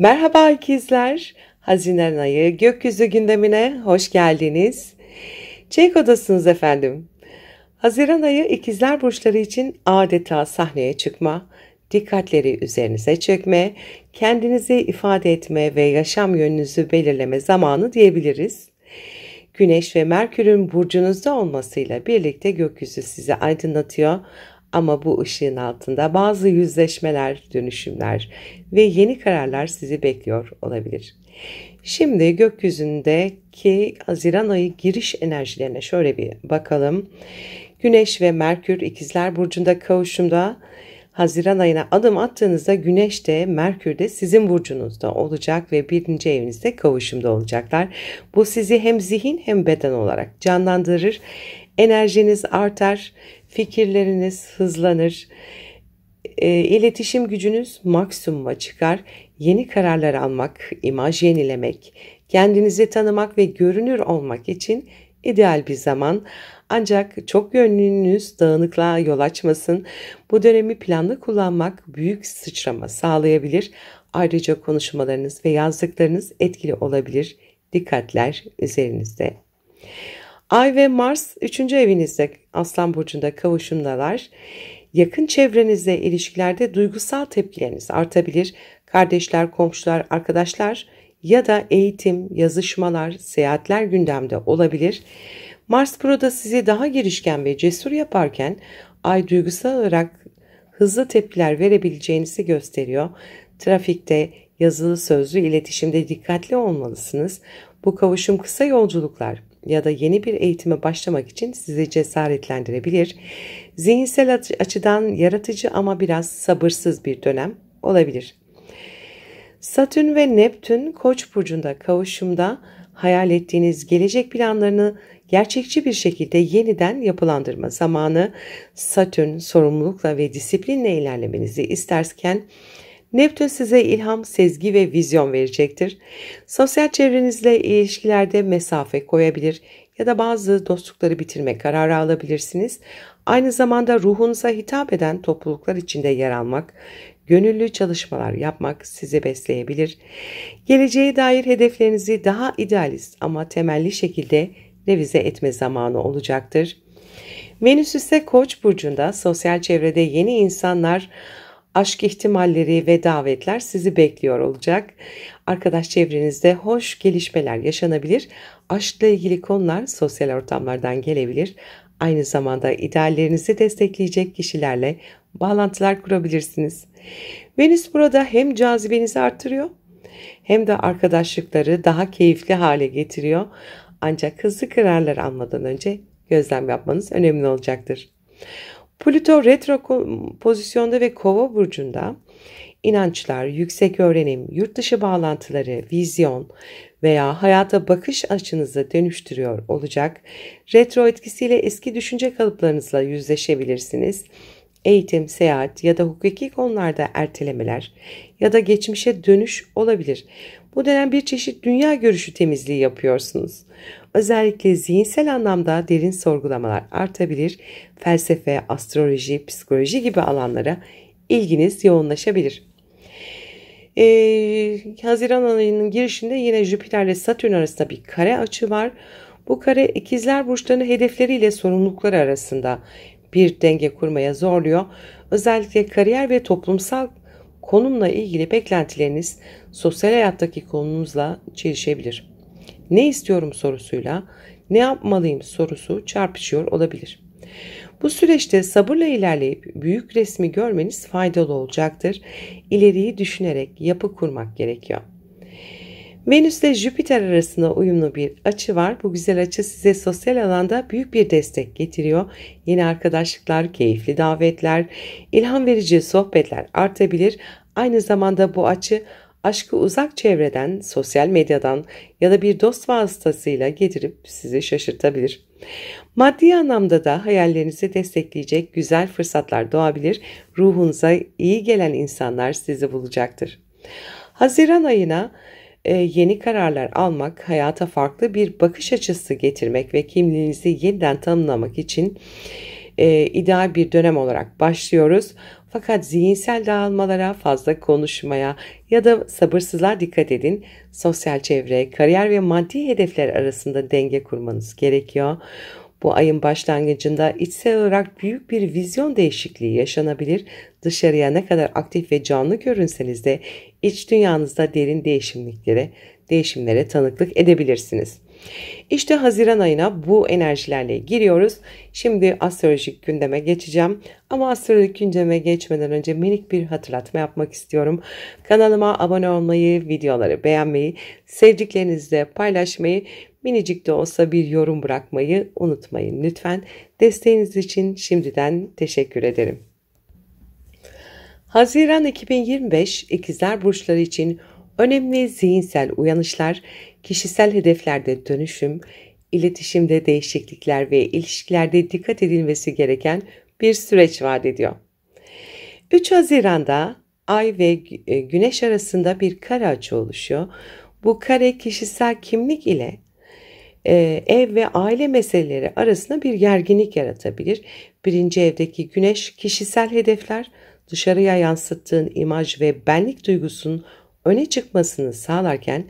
Merhaba ikizler. Haziran ayı gökyüzü gündemine hoş geldiniz. Çek odasınız efendim. Haziran ayı ikizler burçları için adeta sahneye çıkma, dikkatleri üzerinize çekme, kendinizi ifade etme ve yaşam yönünüzü belirleme zamanı diyebiliriz. Güneş ve Merkür'ün burcunuzda olmasıyla birlikte gökyüzü sizi aydınlatıyor. Ama bu ışığın altında bazı yüzleşmeler, dönüşümler ve yeni kararlar sizi bekliyor olabilir. Şimdi gökyüzündeki Haziran ayı giriş enerjilerine şöyle bir bakalım. Güneş ve Merkür İkizler Burcu'nda kavuşumda. Haziran ayına adım attığınızda Güneş de Merkür de sizin burcunuzda olacak ve birinci evinizde kavuşumda olacaklar. Bu sizi hem zihin hem beden olarak canlandırır. Enerjiniz artar, fikirleriniz hızlanır, iletişim gücünüz maksimuma çıkar. Yeni kararlar almak, imaj yenilemek, kendinizi tanımak ve görünür olmak için ideal bir zaman. Ancak çok yönlülüğünüz dağınıklığa yol açmasın. Bu dönemi planlı kullanmak büyük sıçrama sağlayabilir. Ayrıca konuşmalarınız ve yazdıklarınız etkili olabilir. Dikkatler üzerinizde. Ay ve Mars 3. evinizde Aslan Burcu'nda kavuşumdalar. Yakın çevrenizle ilişkilerde duygusal tepkileriniz artabilir. Kardeşler, komşular, arkadaşlar ya da eğitim, yazışmalar, seyahatler gündemde olabilir. Mars burada sizi daha girişken ve cesur yaparken Ay duygusal olarak hızlı tepkiler verebileceğinizi gösteriyor. Trafikte, yazılı sözlü iletişimde dikkatli olmalısınız. Bu kavuşum kısa yolculuklar ya da yeni bir eğitime başlamak için sizi cesaretlendirebilir. Zihinsel açıdan yaratıcı ama biraz sabırsız bir dönem olabilir. Satürn ve Neptün Koç burcunda kavuşumda hayal ettiğiniz gelecek planlarını gerçekçi bir şekilde yeniden yapılandırma zamanı. Satürn sorumlulukla ve disiplinle ilerlemenizi isterken Neptün size ilham, sezgi ve vizyon verecektir. Sosyal çevrenizle ilişkilerde mesafe koyabilir ya da bazı dostlukları bitirme kararı alabilirsiniz. Aynı zamanda ruhunuza hitap eden topluluklar içinde yer almak, gönüllü çalışmalar yapmak sizi besleyebilir. Geleceğe dair hedeflerinizi daha idealist ama temelli şekilde revize etme zamanı olacaktır. Venüs ise Koç burcunda sosyal çevrede yeni insanlar, aşk ihtimalleri ve davetler sizi bekliyor olacak. Arkadaş çevrenizde hoş gelişmeler yaşanabilir. Aşkla ilgili konular sosyal ortamlardan gelebilir. Aynı zamanda ideallerinizi destekleyecek kişilerle bağlantılar kurabilirsiniz. Venüs burada hem cazibenizi arttırıyor hem de arkadaşlıkları daha keyifli hale getiriyor. Ancak hızlı kararlar almadan önce gözlem yapmanız önemli olacaktır. Plüto retro pozisyonda ve Kova burcunda inançlar, yüksek öğrenim, yurt dışı bağlantıları, vizyon veya hayata bakış açınızı dönüştürüyor olacak. Retro etkisiyle eski düşünce kalıplarınızla yüzleşebilirsiniz. Eğitim, seyahat ya da hukuki konularda ertelemeler ya da geçmişe dönüş olabilir. Bu dönem bir çeşit dünya görüşü temizliği yapıyorsunuz. Özellikle zihinsel anlamda derin sorgulamalar artabilir. Felsefe, astroloji, psikoloji gibi alanlara ilginiz yoğunlaşabilir. Haziran ayının girişinde yine Jüpiter ile Satürn arasında bir kare açı var. Bu kare ikizler burçlarının hedefleriyle sorumlulukları arasında bir denge kurmaya zorluyor. Özellikle kariyer ve toplumsal konumla ilgili beklentileriniz sosyal hayattaki konunuzla çelişebilir. Ne istiyorum sorusuyla ne yapmalıyım sorusu çarpışıyor olabilir. Bu süreçte sabırla ilerleyip büyük resmi görmeniz faydalı olacaktır. İleriyi düşünerek yapı kurmak gerekiyor. Venüs ile Jüpiter arasında uyumlu bir açı var. Bu güzel açı size sosyal alanda büyük bir destek getiriyor. Yeni arkadaşlıklar, keyifli davetler, ilham verici sohbetler artabilir. Aynı zamanda bu açı aşkı uzak çevreden, sosyal medyadan ya da bir dost vasıtasıyla getirip sizi şaşırtabilir. Maddi anlamda da hayallerinizi destekleyecek güzel fırsatlar doğabilir. Ruhunuza iyi gelen insanlar sizi bulacaktır. Haziran ayına yeni kararlar almak, hayata farklı bir bakış açısı getirmek ve kimliğinizi yeniden tanımlamak için ideal bir dönem olarak başlıyoruz. Fakat zihinsel dağılmalara, fazla konuşmaya ya da sabırsızlığa dikkat edin. Sosyal çevre, kariyer ve maddi hedefler arasında denge kurmanız gerekiyor. Bu ayın başlangıcında içsel olarak büyük bir vizyon değişikliği yaşanabilir. Dışarıya ne kadar aktif ve canlı görünseniz de iç dünyanızda derin değişimlere tanıklık edebilirsiniz. İşte Haziran ayına bu enerjilerle giriyoruz. Şimdi astrolojik gündeme geçeceğim. Ama astrolojik gündeme geçmeden önce minik bir hatırlatma yapmak istiyorum. Kanalıma abone olmayı, videoları beğenmeyi, sevdiklerinizle paylaşmayı, minicik de olsa bir yorum bırakmayı unutmayın lütfen. Desteğiniz için şimdiden teşekkür ederim. Haziran 2025 İkizler burçları için önemli zihinsel uyanışlar, kişisel hedeflerde dönüşüm, iletişimde değişiklikler ve ilişkilerde dikkat edilmesi gereken bir süreç vaat ediyor. 3 Haziran'da Ay ve Güneş arasında bir kare açı oluşuyor. Bu kare kişisel kimlik ile ev ve aile meseleleri arasında bir gerginlik yaratabilir. Birinci evdeki Güneş kişisel hedefler, dışarıya yansıttığın imaj ve benlik duygusunun öne çıkmasını sağlarken,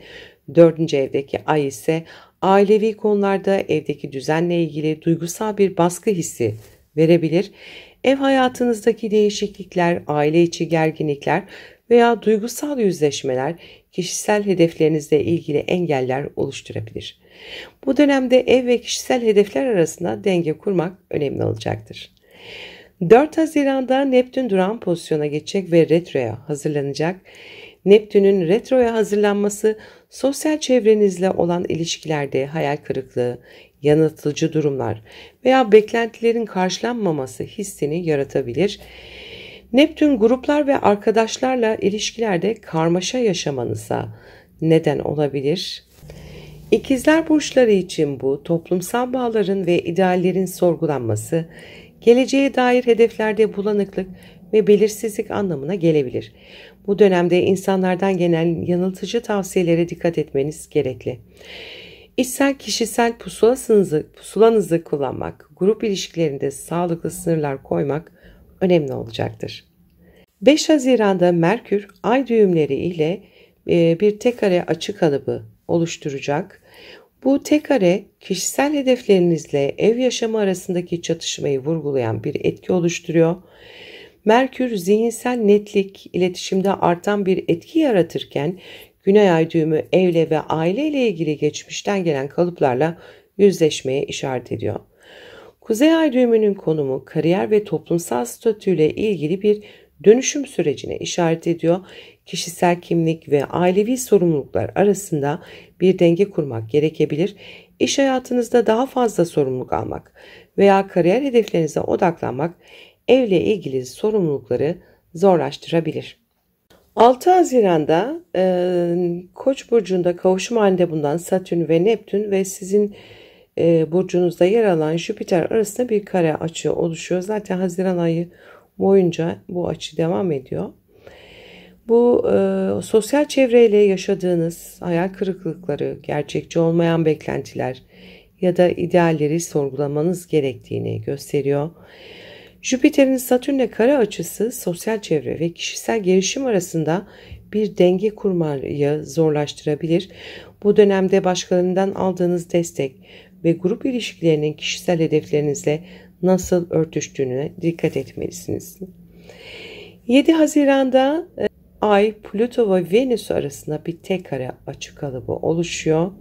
dördüncü evdeki Ay ise ailevi konularda evdeki düzenle ilgili duygusal bir baskı hissi verebilir. Ev hayatınızdaki değişiklikler, aile içi gerginlikler veya duygusal yüzleşmeler kişisel hedeflerinizle ilgili engeller oluşturabilir. Bu dönemde ev ve kişisel hedefler arasında denge kurmak önemli olacaktır. 4 Haziran'da Neptün durağan pozisyona geçecek ve retroya hazırlanacak. Neptün'ün retroya hazırlanması sosyal çevrenizle olan ilişkilerde hayal kırıklığı, yanıltıcı durumlar veya beklentilerin karşılanmaması hissini yaratabilir. Neptün gruplar ve arkadaşlarla ilişkilerde karmaşa yaşamanıza neden olabilir. İkizler burçları için bu toplumsal bağların ve ideallerin sorgulanması, geleceğe dair hedeflerde bulanıklık ve belirsizlik anlamına gelebilir. Bu dönemde insanlardan gelen yanıltıcı tavsiyelere dikkat etmeniz gerekli. İçsel kişisel pusulanızı kullanmak, grup ilişkilerinde sağlıklı sınırlar koymak önemli olacaktır. 5 Haziran'da Merkür ay düğümleri ile bir tek kare açı kalıbı oluşturacak. Bu tek kare kişisel hedeflerinizle ev yaşamı arasındaki çatışmayı vurgulayan bir etki oluşturuyor. Merkür zihinsel netlik, iletişimde artan bir etki yaratırken Güney ay düğümü evle ve aile ile ilgili geçmişten gelen kalıplarla yüzleşmeye işaret ediyor. Kuzey ay düğümünün konumu kariyer ve toplumsal statüyle ilgili bir dönüşüm sürecine işaret ediyor. Kişisel kimlik ve ailevi sorumluluklar arasında bir denge kurmak gerekebilir. İş hayatınızda daha fazla sorumluluk almak veya kariyer hedeflerinize odaklanmak evle ilgili sorumlulukları zorlaştırabilir. 6 Haziran'da Koç burcunda kavuşum halinde bulunan Satürn ve Neptün ve sizin burcunuzda yer alan Jüpiter arasında bir kare açı oluşuyor. Zaten Haziran ayı boyunca bu açı devam ediyor. Bu sosyal çevreyle yaşadığınız hayal kırıklıkları, gerçekçi olmayan beklentiler ya da idealleri sorgulamanız gerektiğini gösteriyor. Jüpiter'in Satürn'le kare açısı sosyal çevre ve kişisel gelişim arasında bir denge kurmayı zorlaştırabilir. Bu dönemde başkalarından aldığınız destek ve grup ilişkilerinin kişisel hedeflerinizle nasıl örtüştüğüne dikkat etmelisiniz. 7 Haziran'da Ay, Plüto ve Venüs arasında bir tek kare açı kalıbı oluşuyor.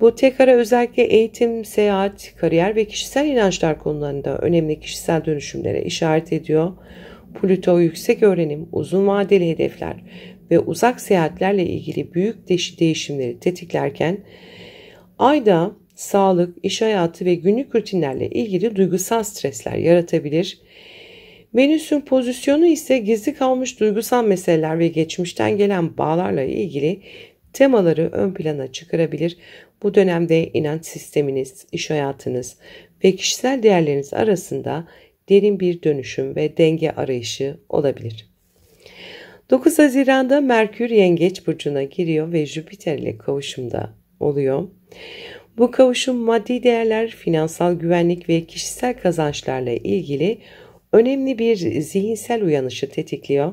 Bu tek kare özellikle eğitim, seyahat, kariyer ve kişisel inançlar konularında önemli kişisel dönüşümlere işaret ediyor. Plüto yüksek öğrenim, uzun vadeli hedefler ve uzak seyahatlerle ilgili büyük değişimleri tetiklerken Ay da sağlık, iş hayatı ve günlük rutinlerle ilgili duygusal stresler yaratabilir. Venüs'ün pozisyonu ise gizli kalmış duygusal meseleler ve geçmişten gelen bağlarla ilgili temaları ön plana çıkarabilir. Bu dönemde inanç sisteminiz, iş hayatınız ve kişisel değerleriniz arasında derin bir dönüşüm ve denge arayışı olabilir. 9 Haziran'da Merkür Yengeç burcuna giriyor ve Jüpiter ile kavuşumda oluyor. Bu kavuşum maddi değerler, finansal güvenlik ve kişisel kazançlarla ilgili önemli bir zihinsel uyanışı tetikliyor.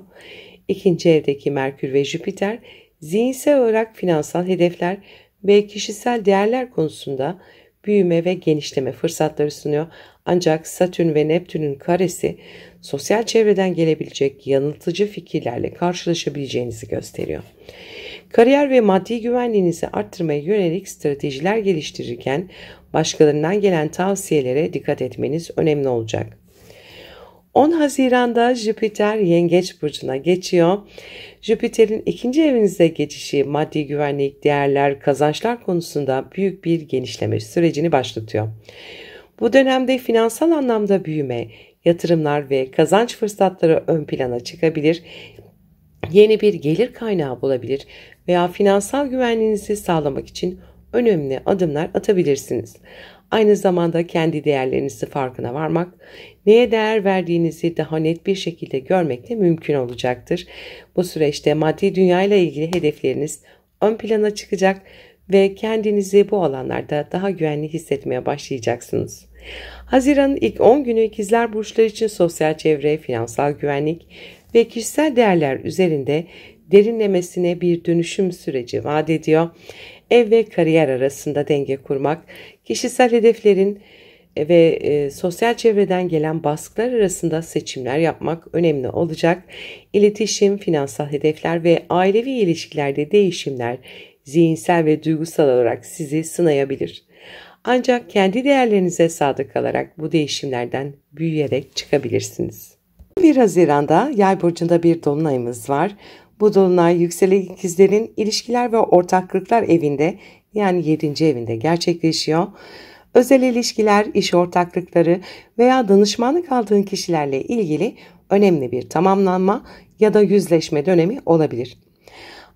İkinci evdeki Merkür ve Jüpiter, zihinsel olarak finansal hedefler ve kişisel değerler konusunda büyüme ve genişleme fırsatları sunuyor. Ancak Satürn ve Neptün'ün karesi sosyal çevreden gelebilecek yanıltıcı fikirlerle karşılaşabileceğinizi gösteriyor. Kariyer ve maddi güvenliğinizi arttırmaya yönelik stratejiler geliştirirken başkalarından gelen tavsiyelere dikkat etmeniz önemli olacak. 10 Haziran'da Jüpiter Yengeç Burcu'na geçiyor. Jüpiter'in ikinci evinizde geçişi maddi güvenlik, değerler, kazançlar konusunda büyük bir genişleme sürecini başlatıyor. Bu dönemde finansal anlamda büyüme, yatırımlar ve kazanç fırsatları ön plana çıkabilir, yeni bir gelir kaynağı bulabilir veya finansal güvenliğinizi sağlamak için önemli adımlar atabilirsiniz. Aynı zamanda kendi değerlerinizi farkına varmak, neye değer verdiğinizi daha net bir şekilde görmek de mümkün olacaktır. Bu süreçte maddi dünya ile ilgili hedefleriniz ön plana çıkacak ve kendinizi bu alanlarda daha güvenli hissetmeye başlayacaksınız. Haziran'ın ilk 10 günü ikizler burçları için sosyal çevre, finansal güvenlik ve kişisel değerler üzerinde derinlemesine bir dönüşüm süreci vaat ediyor. Ev ve kariyer arasında denge kurmak, kişisel hedeflerin ve sosyal çevreden gelen baskılar arasında seçimler yapmak önemli olacak. İletişim, finansal hedefler ve ailevi ilişkilerde değişimler zihinsel ve duygusal olarak sizi sınayabilir. Ancak kendi değerlerinize sadık kalarak bu değişimlerden büyüyerek çıkabilirsiniz. 1 Haziran'da Yay burcunda bir dolunayımız var. Bu dolunay yükselen ikizlerin ilişkiler ve ortaklıklar evinde, yani 7. evinde gerçekleşiyor. Özel ilişkiler, iş ortaklıkları veya danışmanlık aldığın kişilerle ilgili önemli bir tamamlanma ya da yüzleşme dönemi olabilir.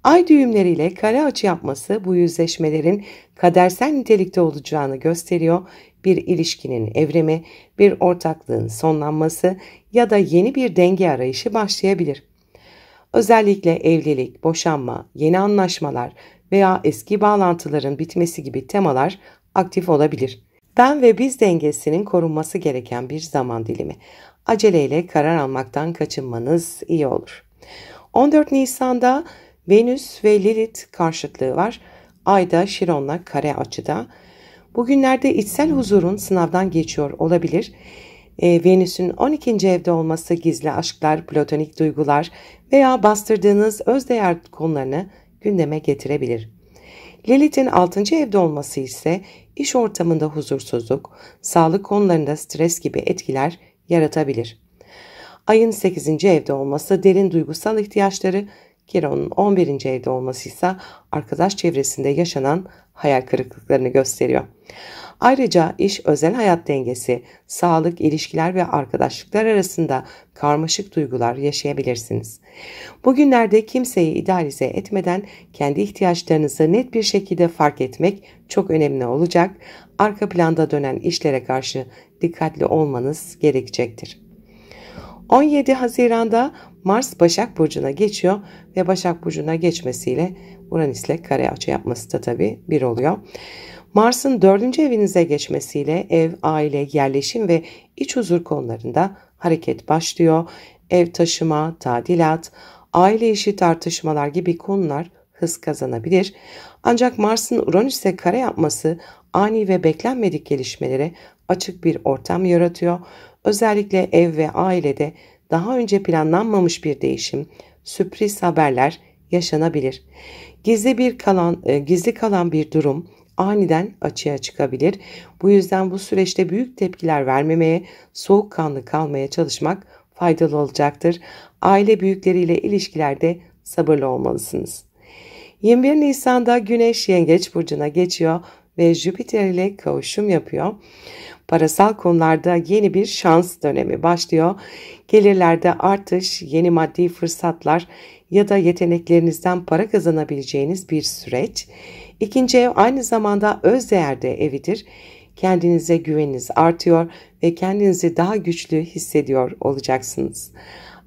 Ay düğümleriyle kare açı yapması bu yüzleşmelerin kadersel nitelikte olacağını gösteriyor. Bir ilişkinin evrimi, bir ortaklığın sonlanması ya da yeni bir denge arayışı başlayabilir. Özellikle evlilik, boşanma, yeni anlaşmalar veya eski bağlantıların bitmesi gibi temalar aktif olabilir. Ben ve biz dengesinin korunması gereken bir zaman dilimi. Aceleyle karar almaktan kaçınmanız iyi olur. 14 Nisan'da Venüs ve Lilith karşıtlığı var. Ay da Şiron'la kare açıda. Bugünlerde içsel huzurun sınavdan geçiyor olabilir. Venüs'ün 12. evde olması gizli aşklar, platonik duygular veya bastırdığınız özdeğer konularını gündeme getirebilir. Lilith'in 6. evde olması ise iş ortamında huzursuzluk, sağlık konularında stres gibi etkiler yaratabilir. Ayın 8. evde olması derin duygusal ihtiyaçları, Kiron'un 11. evde olması ise arkadaş çevresinde yaşanan hayal kırıklıklarını gösteriyor. Ayrıca iş özel hayat dengesi, sağlık, ilişkiler ve arkadaşlıklar arasında karmaşık duygular yaşayabilirsiniz. Bugünlerde kimseyi idealize etmeden kendi ihtiyaçlarınızı net bir şekilde fark etmek çok önemli olacak. Arka planda dönen işlere karşı dikkatli olmanız gerekecektir. 17 Haziran'da Mars Başak Burcu'na geçiyor ve Başak Burcu'na geçmesiyle Uranüs'le kare açı yapması da tabii bir oluyor. Mars'ın 4. evinize geçmesiyle ev, aile, yerleşim ve iç huzur konularında hareket başlıyor. Ev taşıma, tadilat, aile işi tartışmalar gibi konular hız kazanabilir. Ancak Mars'ın Uranüs'e kare yapması ani ve beklenmedik gelişmelere açık bir ortam yaratıyor. Özellikle ev ve ailede daha önce planlanmamış bir değişim, sürpriz haberler yaşanabilir. Gizli kalan bir durum aniden açığa çıkabilir. Bu yüzden bu süreçte büyük tepkiler vermemeye, soğukkanlı kalmaya çalışmak faydalı olacaktır. Aile büyükleriyle ilişkilerde sabırlı olmalısınız. 21 Nisan'da Güneş Yengeç Burcu'na geçiyor ve Jüpiter ile kavuşum yapıyor. Parasal konularda yeni bir şans dönemi başlıyor. Gelirlerde artış, yeni maddi fırsatlar ya da yeteneklerinizden para kazanabileceğiniz bir süreç. İkinci ev aynı zamanda özdeğerde evidir. Kendinize güveniniz artıyor ve kendinizi daha güçlü hissediyor olacaksınız.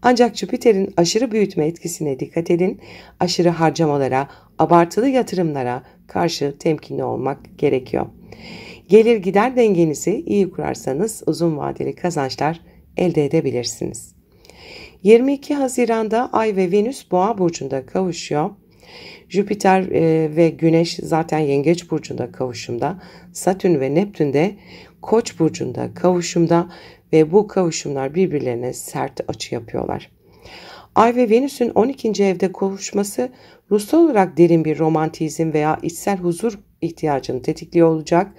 Ancak Jüpiter'in aşırı büyütme etkisine dikkat edin. Aşırı harcamalara, abartılı yatırımlara karşı temkinli olmak gerekiyor. Gelir gider dengenizi iyi kurarsanız uzun vadeli kazançlar elde edebilirsiniz. 22 Haziran'da Ay ve Venüs Boğa burcunda kavuşuyor. Jüpiter ve Güneş zaten Yengeç burcunda kavuşumda. Satürn ve Neptün de Koç burcunda kavuşumda ve bu kavuşumlar birbirlerine sert açı yapıyorlar. Ay ve Venüs'ün 12. evde kavuşması ruhsal olarak derin bir romantizm veya içsel huzur ihtiyacını tetikliyor olacak.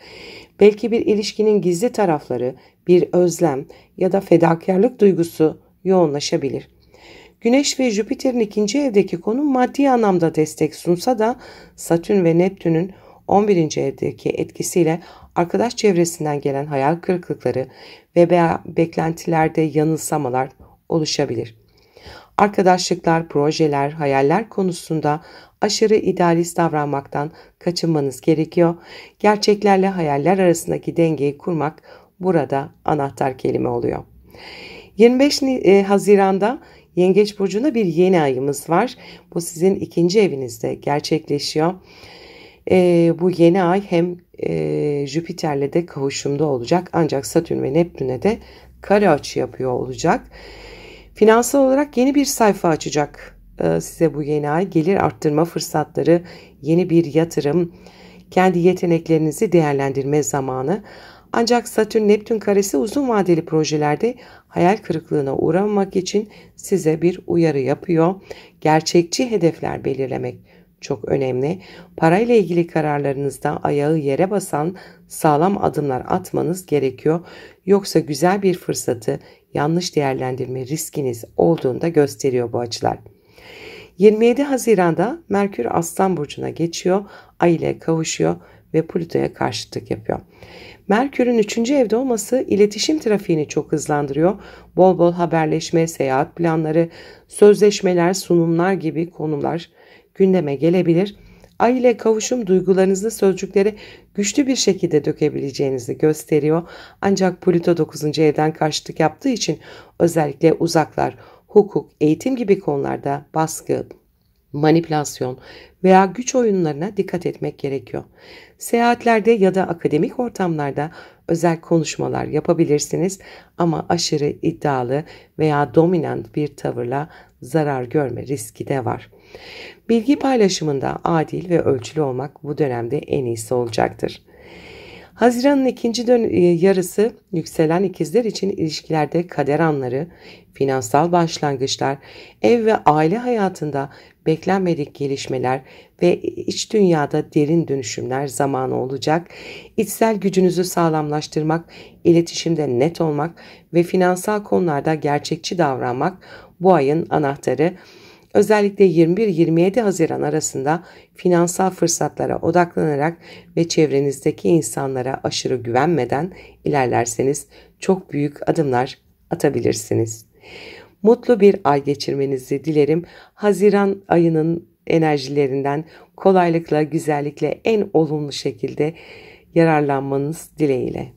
Belki bir ilişkinin gizli tarafları, bir özlem ya da fedakarlık duygusu yoğunlaşabilir. Güneş ve Jüpiter'in 2. evdeki konum maddi anlamda destek sunsa da Satürn ve Neptün'ün 11. evdeki etkisiyle arkadaş çevresinden gelen hayal kırıklıkları ve beklentilerde yanılsamalar oluşabilir. Arkadaşlıklar, projeler, hayaller konusunda aşırı idealist davranmaktan kaçınmanız gerekiyor. Gerçeklerle hayaller arasındaki dengeyi kurmak burada anahtar kelime oluyor. 25 Haziran'da Yengeç burcunda bir yeni ayımız var. Bu sizin 2. evinizde gerçekleşiyor. Bu yeni ay hem Jüpiter'le de kavuşumda olacak, ancak Satürn ve Neptün'e de kare açı yapıyor olacak. Finansal olarak yeni bir sayfa açacak size bu yeni ay. Gelir arttırma fırsatları, yeni bir yatırım, kendi yeteneklerinizi değerlendirme zamanı. Ancak Satürn-Neptün karesi uzun vadeli projelerde hayal kırıklığına uğramamak için size bir uyarı yapıyor. Gerçekçi hedefler belirlemek çok önemli. Parayla ilgili kararlarınızda ayağı yere basan sağlam adımlar atmanız gerekiyor. Yoksa güzel bir fırsatı yanlış değerlendirme riskiniz olduğunda gösteriyor bu açılar. 27 Haziran'da Merkür Aslan burcuna geçiyor, Ay ile kavuşuyor ve Plüto'ya karşıtlık yapıyor. Merkür'ün 3. evde olması iletişim trafiğini çok hızlandırıyor. Bol bol haberleşme, seyahat planları, sözleşmeler, sunumlar gibi konular gündeme gelebilir. Ay ile kavuşum duygularınızı sözcüklere güçlü bir şekilde dökebileceğinizi gösteriyor. Ancak Plüto 9. evden karşıtlık yaptığı için özellikle uzaklar, hukuk, eğitim gibi konularda baskı, manipülasyon veya güç oyunlarına dikkat etmek gerekiyor. Seyahatlerde ya da akademik ortamlarda özel konuşmalar yapabilirsiniz ama aşırı iddialı veya dominant bir tavırla zarar görme riski de var. Bilgi paylaşımında adil ve ölçülü olmak bu dönemde en iyisi olacaktır. Haziran'ın ikinci yarısı yükselen ikizler için ilişkilerde kader anları, finansal başlangıçlar, ev ve aile hayatında beklenmedik gelişmeler ve iç dünyada derin dönüşümler zamanı olacak. İçsel gücünüzü sağlamlaştırmak, iletişimde net olmak ve finansal konularda gerçekçi davranmak bu ayın anahtarı. Özellikle 21-27 Haziran arasında finansal fırsatlara odaklanarak ve çevrenizdeki insanlara aşırı güvenmeden ilerlerseniz çok büyük adımlar atabilirsiniz. Mutlu bir ay geçirmenizi dilerim. Haziran ayının enerjilerinden kolaylıkla, güzellikle en olumlu şekilde yararlanmanız dileğiyle.